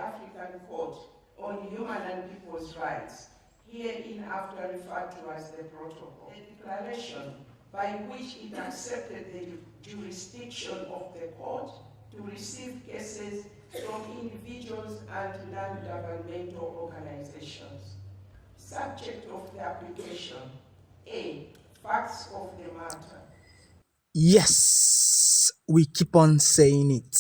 African Court on Human and People's Rights, hereinafter referred to as the Protocol, a declaration by which it accepted the jurisdiction of the court to receive cases from individuals and non-governmental organizations. Subject of the application: A. Facts of the matter. Yes, we keep on saying it.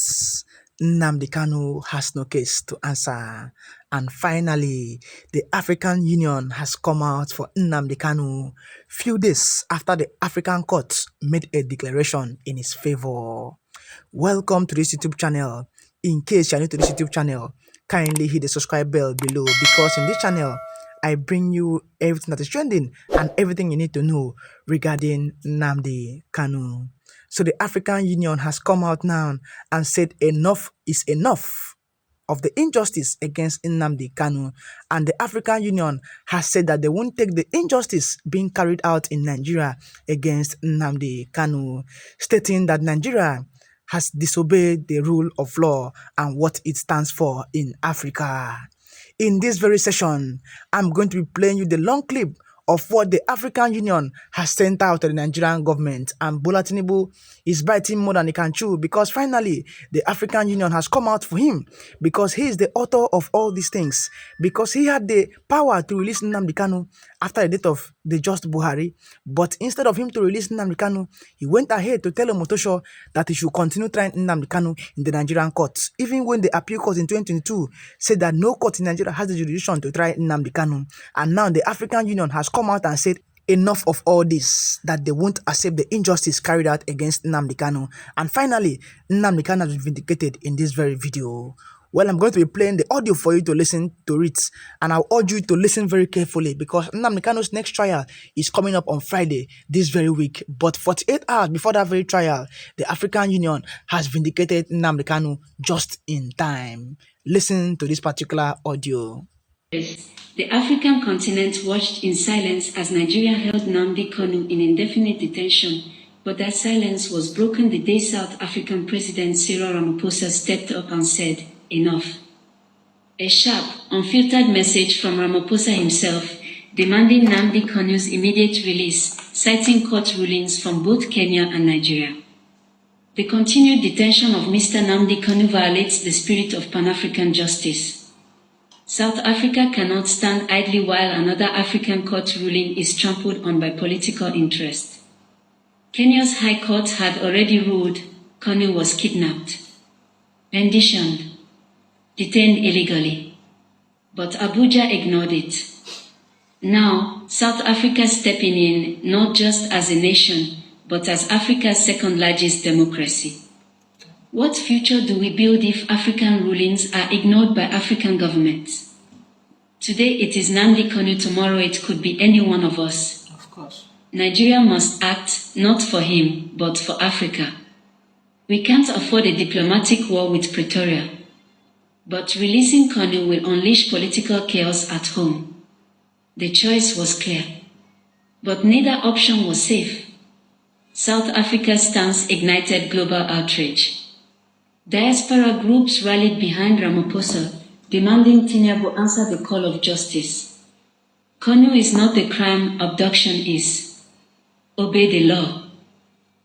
Nnamdi Kanu has no case to answer. And finally, the African Union has come out for Nnamdi Kanu few days after the African court made a declaration in his favor. Welcome to this YouTube channel. In case you're new to this YouTube channel, kindly hit the subscribe bell below, because in this channel, I bring you everything that is trending and everything you need to know regarding Nnamdi Kanu. So the African Union has come out now and said enough is enough of the injustice against Nnamdi Kanu. And the African Union has said that they won't take the injustice being carried out in Nigeria against Nnamdi Kanu, stating that Nigeria has disobeyed the rule of law and what it stands for in Africa. In this very session, I'm going to be playing you the long clip of what the African Union has sent out to the Nigerian government. And Bola Tinubu is biting more than he can chew, because finally the African Union has come out for him, because he is the author of all these things, because he had the power to release Nnamdi Kanu after the death of the just Buhari. But instead of him to release Nnamdi Kanu, he went ahead to tell Omotosho that he should continue trying Nnamdi Kanu in the Nigerian courts, even when the appeal court in 2022 said that no court in Nigeria has the jurisdiction to try Nnamdi Kanu. And now the African Union has come out and said enough of all this, that they won't accept the injustice carried out against Nnamdi Kanu. And finally, Nnamdi Kanu has been vindicated in this very video. Well, I'm going to be playing the audio for you to listen to it, and I'll urge you to listen very carefully, because Nnamdi Kanu's next trial is coming up on Friday this very week. But 48 hours before that very trial, the African Union has vindicated Nnamdi Kanu just in time. Listen to this particular audio. The African continent watched in silence as Nigeria held Nnamdi Kanu in indefinite detention, but that silence was broken the day South African President Cyril Ramaphosa stepped up and said, "Enough." A sharp, unfiltered message from Ramaphosa himself, demanding Nnamdi Kanu's immediate release, citing court rulings from both Kenya and Nigeria. The continued detention of Mr. Nnamdi Kanu violates the spirit of Pan-African justice. South Africa cannot stand idly while another African court ruling is trampled on by political interest. Kenya's High Court had already ruled Kanu was kidnapped, conditioned, detained illegally, but Abuja ignored it. Now, South Africa stepping in, not just as a nation, but as Africa's second largest democracy. What future do we build if African rulings are ignored by African governments? Today it is Nnamdi Kanu, tomorrow it could be any one of us. Of course. Nigeria must act, not for him, but for Africa. We can't afford a diplomatic war with Pretoria. But releasing Kanu will unleash political chaos at home. The choice was clear. But neither option was safe. South Africa's stance ignited global outrage. Diaspora groups rallied behind Ramaphosa, demanding Tinubu answer the call of justice. Kanu is not the crime, abduction is. Obey the law.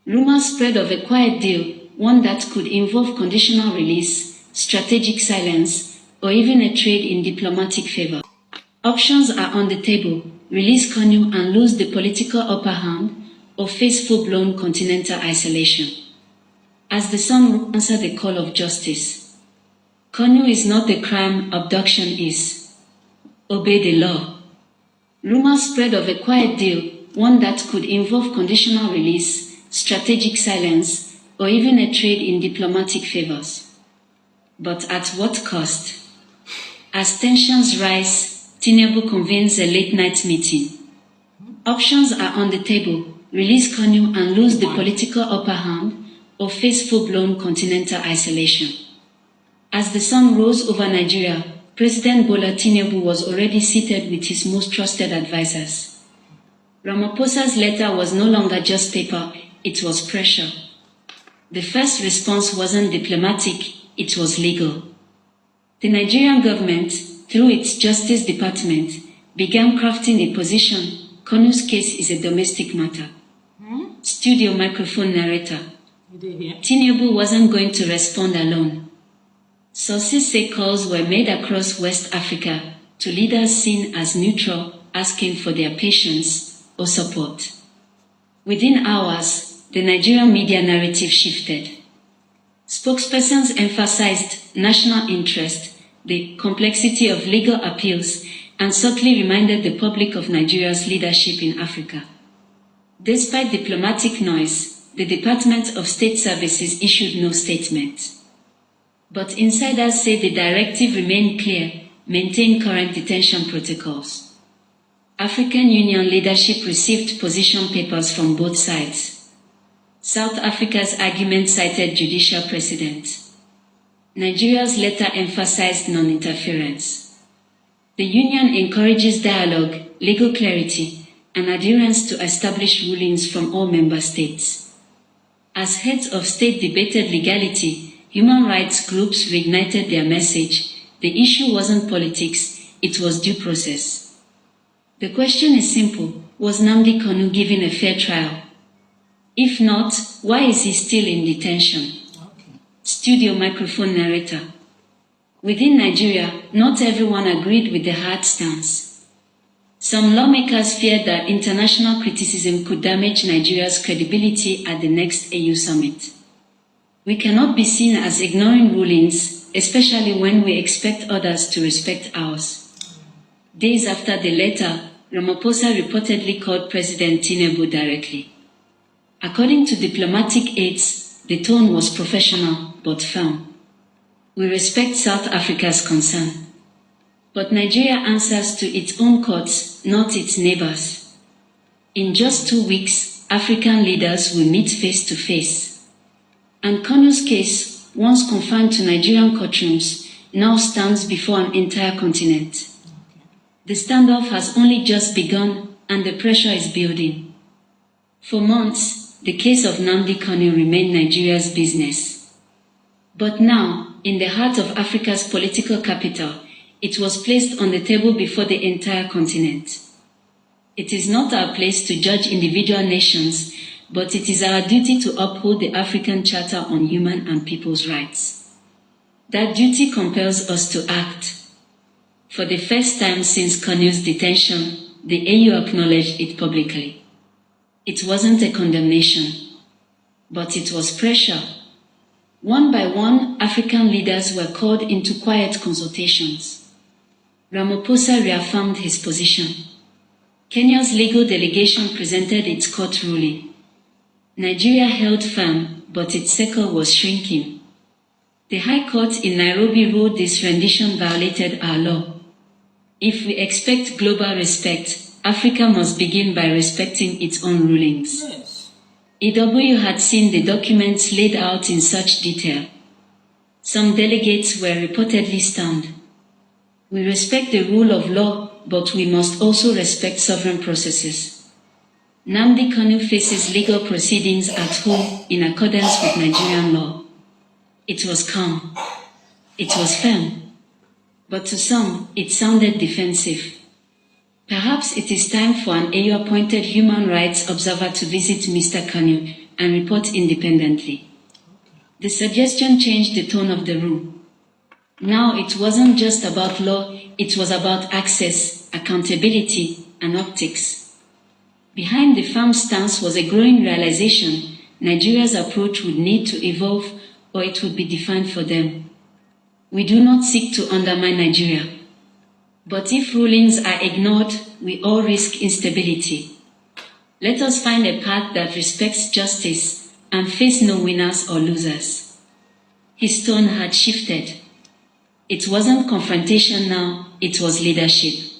Rumors spread of a quiet deal, one that could involve conditional release, strategic silence, or even a trade in diplomatic favor. Options are on the table: release Kanu and lose the political upper hand, or face full-blown continental isolation. As the sun will answer the call of justice. Kanu is not the crime, abduction is. Obey the law. Rumors spread of a quiet deal, one that could involve conditional release, strategic silence, or even a trade in diplomatic favors. But at what cost? As tensions rise, Tinubu convenes a late-night meeting. Options are on the table: release Kanu and lose the political upper hand, or face full-blown continental isolation. As the sun rose over Nigeria, President Bola Tinubu was already seated with his most trusted advisors. Ramaphosa's letter was no longer just paper, it was pressure. The first response wasn't diplomatic, it was legal. The Nigerian government, through its Justice Department, began crafting a position. Kanu's case is a domestic matter. Studio microphone narrator. Tinubu wasn't going to respond alone. Sources say calls were made across West Africa to leaders seen as neutral, asking for their patience or support. Within hours, the Nigerian media narrative shifted. Spokespersons emphasized national interest, the complexity of legal appeals, and subtly reminded the public of Nigeria's leadership in Africa. Despite diplomatic noise, the Department of State Services issued no statement. But insiders say the directive remained clear: maintain current detention protocols. African Union leadership received position papers from both sides. South Africa's argument cited judicial precedent. Nigeria's letter emphasized non-interference. The Union encourages dialogue, legal clarity, and adherence to established rulings from all member states. As heads of state debated legality, human rights groups reignited their message: the issue wasn't politics, it was due process. The question is simple: was Nnamdi Kanu given a fair trial? If not, why is he still in detention? Studio microphone narrator. Within Nigeria, not everyone agreed with the hard stance. Some lawmakers feared that international criticism could damage Nigeria's credibility at the next AU summit. We cannot be seen as ignoring rulings, especially when we expect others to respect ours. Days after the letter, Ramaphosa reportedly called President Tinubu directly. According to diplomatic aides, the tone was professional but firm. We respect South Africa's concern. But Nigeria answers to its own courts, not its neighbors. In just 2 weeks, African leaders will meet face to face. And Kanu's case, once confined to Nigerian courtrooms, now stands before an entire continent. The standoff has only just begun, and the pressure is building. For months, the case of Nnamdi Kanu remained Nigeria's business. But now, in the heart of Africa's political capital, it was placed on the table before the entire continent. It is not our place to judge individual nations, but it is our duty to uphold the African Charter on Human and People's Rights. That duty compels us to act. For the first time since Kanu's detention, the AU acknowledged it publicly. It wasn't a condemnation, but it was pressure. One by one, African leaders were called into quiet consultations. Ramaphosa reaffirmed his position. Kenya's legal delegation presented its court ruling. Nigeria held firm, but its circle was shrinking. The High Court in Nairobi ruled this rendition violated our law. If we expect global respect, Africa must begin by respecting its own rulings. Yes. EW had seen the documents laid out in such detail. Some delegates were reportedly stunned. We respect the rule of law, but we must also respect sovereign processes. Nnamdi Kanu faces legal proceedings at home in accordance with Nigerian law. It was calm. It was firm. But to some, it sounded defensive. Perhaps it is time for an AU-appointed human rights observer to visit Mr. Kanu and report independently. The suggestion changed the tone of the room. Now it wasn't just about law, it was about access, accountability, and optics. Behind the firm stance was a growing realization: Nigeria's approach would need to evolve, or it would be defined for them. We do not seek to undermine Nigeria. But if rulings are ignored, we all risk instability. Let us find a path that respects justice and face no winners or losers. His tone had shifted. It wasn't confrontation now, it was leadership.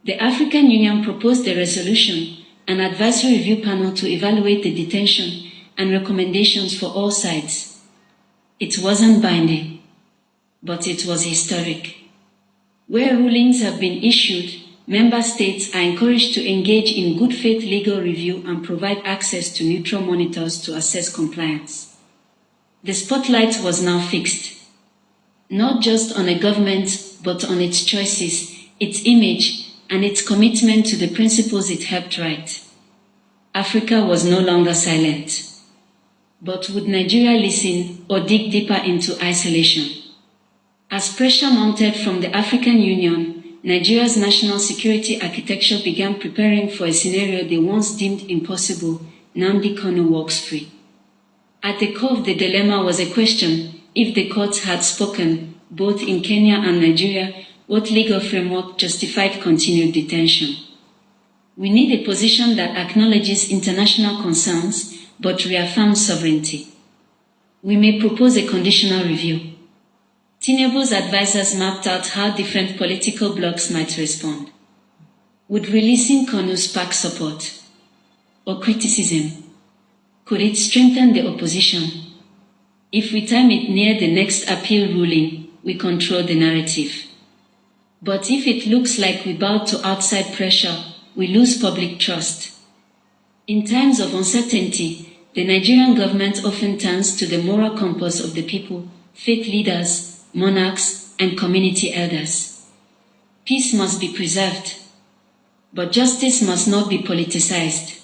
The African Union proposed a resolution, an advisory review panel to evaluate the detention and recommendations for all sides. It wasn't binding, but it was historic. Where rulings have been issued, member states are encouraged to engage in good faith legal review and provide access to neutral monitors to assess compliance. The spotlight was now fixed. not just on a government, but on its choices, its image, and its commitment to the principles it helped write. Africa was no longer silent. But would Nigeria listen or dig deeper into isolation? As pressure mounted from the African Union, Nigeria's national security architecture began preparing for a scenario they once deemed impossible: Nnamdi Kanu walks free. At the core of the dilemma was a question: if the courts had spoken, both in Kenya and Nigeria, what legal framework justified continued detention? We need a position that acknowledges international concerns, but reaffirms sovereignty. We may propose a conditional review. Tinubu's advisors mapped out how different political blocs might respond. Would releasing Kanu spark support or criticism? Could it strengthen the opposition? If we time it near the next appeal ruling, we control the narrative. But if it looks like we bow to outside pressure, we lose public trust. In times of uncertainty, the Nigerian government often turns to the moral compass of the people, faith leaders, monarchs, and community elders. Peace must be preserved, but justice must not be politicized.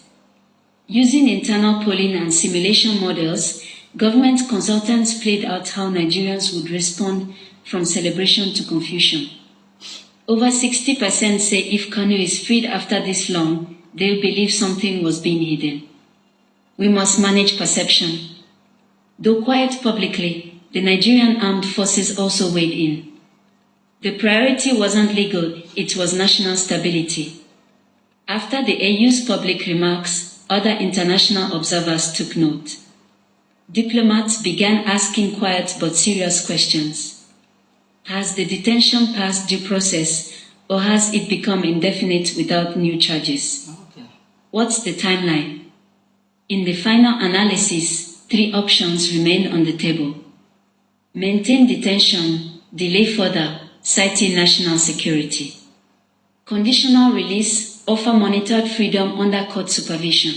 Using internal polling and simulation models, government consultants played out how Nigerians would respond from celebration to confusion. Over 60% say if Kanu is freed after this long, they'll believe something was being hidden. We must manage perception. Though quiet publicly, the Nigerian armed forces also weighed in. The priority wasn't legal, it was national stability. After the AU's public remarks, other international observers took note. Diplomats began asking quiet but serious questions. Has the detention passed due process, or has it become indefinite without new charges? What's the timeline? In the final analysis, 3 options remained on the table. Maintain detention, delay further, citing national security. Conditional release, offer monitored freedom under court supervision.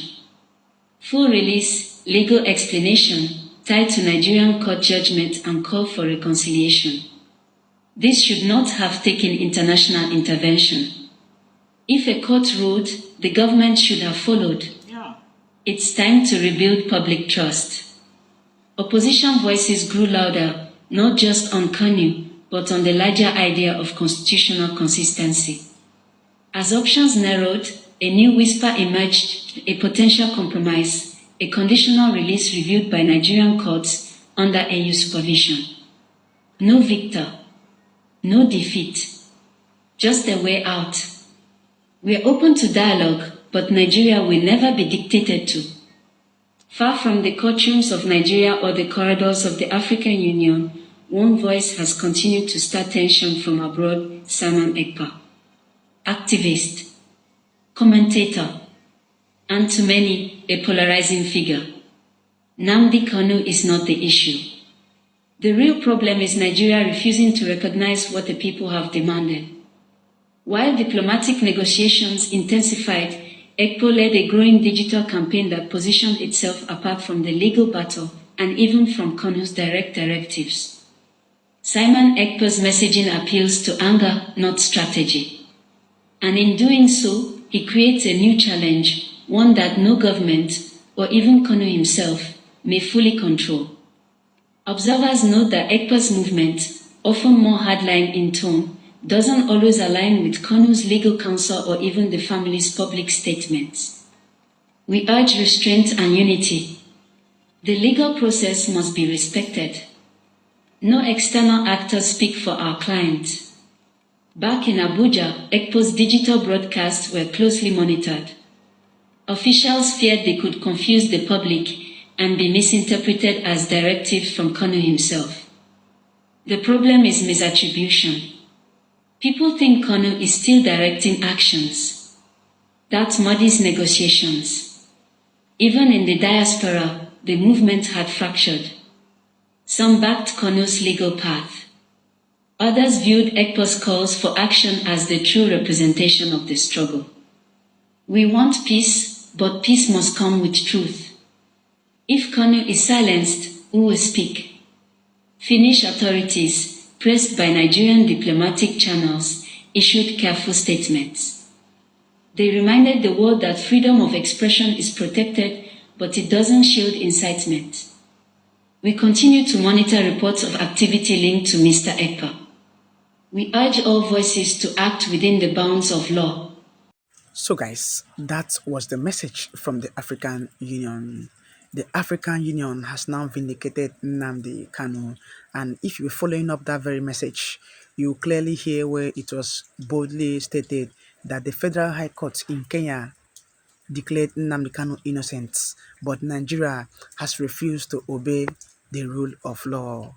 Full release, legal explanation, tied to Nigerian court judgment and call for reconciliation. This should not have taken international intervention. If a court ruled, the government should have followed. It's time to rebuild public trust. Opposition voices grew louder, not just on Kanu, but on the larger idea of constitutional consistency. As options narrowed, a new whisper emerged: a potential compromise, a conditional release reviewed by Nigerian courts under AU supervision. No victor, no defeat, just a way out. We are open to dialogue, but Nigeria will never be dictated to. Far from the courtrooms of Nigeria or the corridors of the African Union, one voice has continued to stir tension from abroad: Simon Ekpa. Activist, commentator, and to many, a polarizing figure. Nnamdi Kanu is not the issue. The real problem is Nigeria refusing to recognize what the people have demanded. While diplomatic negotiations intensified, Ekpo led a growing digital campaign that positioned itself apart from the legal battle and even from Kanu's direct directives. Simon Ekpa's messaging appeals to anger, not strategy. And in doing so, he creates a new challenge, one that no government, or even Kanu himself, may fully control. Observers note that Ekpa's movement, often more hardline in tone, doesn't always align with Kanu's legal counsel or even the family's public statements. We urge restraint and unity. The legal process must be respected. No external actors speak for our client. Back in Abuja, Ekpo's digital broadcasts were closely monitored. Officials feared they could confuse the public and be misinterpreted as directives from Kanu himself. The problem is misattribution. People think Kanu is still directing actions. That muddies negotiations. Even in the diaspora, the movement had fractured. Some backed Kanu's legal path. Others viewed Ekpo's calls for action as the true representation of the struggle. We want peace, but peace must come with truth. If Kanu is silenced, who will speak? Finnish authorities, praised by Nigerian diplomatic channels, issued careful statements. They reminded the world that freedom of expression is protected, but it doesn't shield incitement. We continue to monitor reports of activity linked to Mr. Ekpa. We urge all voices to act within the bounds of law. So, guys, that was the message from the African Union. The African Union has now vindicated Nnamdi Kanu, and if you're following up that very message, you clearly hear where it was boldly stated that the Federal High Court in Kenya declared Nnamdi Kanu innocent, but Nigeria has refused to obey the rule of law.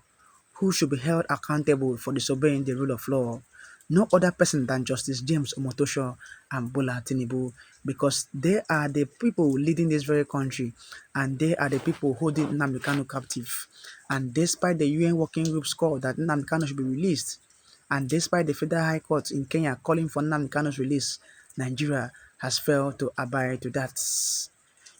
Who should be held accountable for disobeying the rule of law? No other person than Justice James Omotosho and Bola Tinubu, because they are the people leading this very country, and they are the people holding Nnamdi Kanu captive. And despite the UN working group's call that Nnamdi Kanu should be released, and despite the Federal High Court in Kenya calling for Nnamdi Kanu's release, Nigeria has failed to abide to that.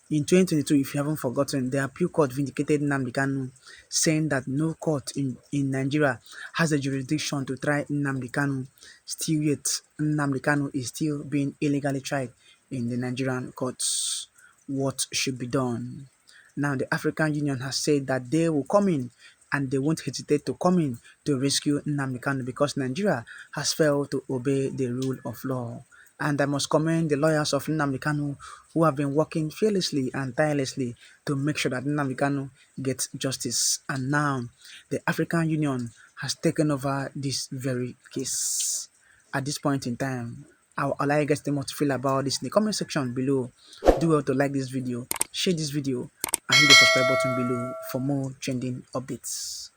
In 2022, if you haven't forgotten, the appeal court vindicated Nnamdi Kanu, saying that no court in Nigeria has the jurisdiction to try Nnamdi Kanu. Still yet, Nnamdi Kanu is still being illegally tried in the Nigerian courts. What should be done? Now, the African Union has said that they will come in and they won't hesitate to come in to rescue Nnamdi Kanu because Nigeria has failed to obey the rule of law. And I must commend the lawyers of Nnamdi Kanu who have been working fearlessly and tirelessly to make sure that Nnamdi Kanu gets justice. And now, the African Union has taken over this very case. At this point in time, I'll allow you guys to know what to feel about this in the comment section below. Do well to like this video, share this video, and hit the subscribe button below for more trending updates.